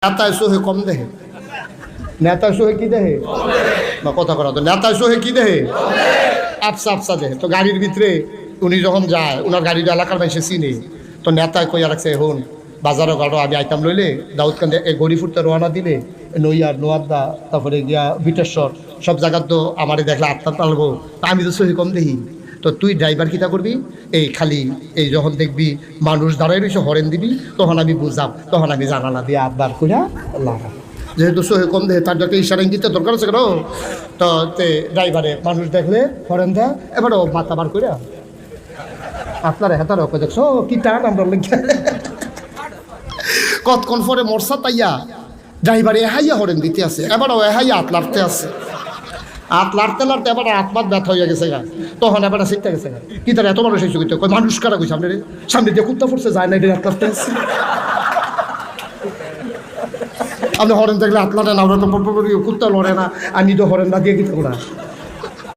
নেতায় সোহে কম দেহে, নেতায় সোহে কি দেহে বা কথা করা তো, নেতায় সোহে কি দেহে আফসা আফসা দেহে। তো গাড়ির ভিতরে উনি যখন যায়, ওনার গাড়ির এলাকার মানুষে চিনে, তো নেতায় কইয়া রাখছে, হন বাজারও গাড়ো আমি আইতাম লইলে দাউদকান্দে এই গড়ি ফুটতে রওনা দিলে নইয়ার নোয়ারদা তারপরে গিয়া বিটেশ্বর সব জায়গার তো আমারে দেখলে আত্মা পালবো, আমি তো সহি কম দেখি। তো তুই ড্রাইভার কিতা করবি, এই খালি এই যখন দেখবি মানুষ দাঁড়াই রয়েছে হরেন দিবি, তখন আমি বুঝাম, তখন আমি জানালা দিয়ে আবার কইরা লাগা। যেহেতু সহি কম দেহে তার একটা ইশারা ইঙ্গিতের দরকার আছে কেন, তো ড্রাইভারে মানুষ দেখলে হরেন দেয়, এবার ও মাথা বার কইরা আপনার হেতার ওকে দেখছো কি টান আমরা লেগে কতক্ষণ পরে মোরসা তাইয়া ড্রাইভারে এহাইয়া হরেন দিতে আছে, এবার ও এহাইয়া হাত লাড়তে আছে, হাত লাড়তে লাড়তে এবার আত্মার ব্যথা হয়ে গেছে গা, তখন এবার শিখতে গেছে গা কি তার এত মানুষ হয়েছে কই মানুষ কারা কই সামনে রে, সামনে দিয়ে কুত্তা পড়ছে যায় না এটা হাত লাড়তে আছে। আপনি হরেন দেখলে হাত লাড়ে না, ওরা তো কুত্তা লড়ে না, আমি তো হরেন না দিয়ে কি তোমরা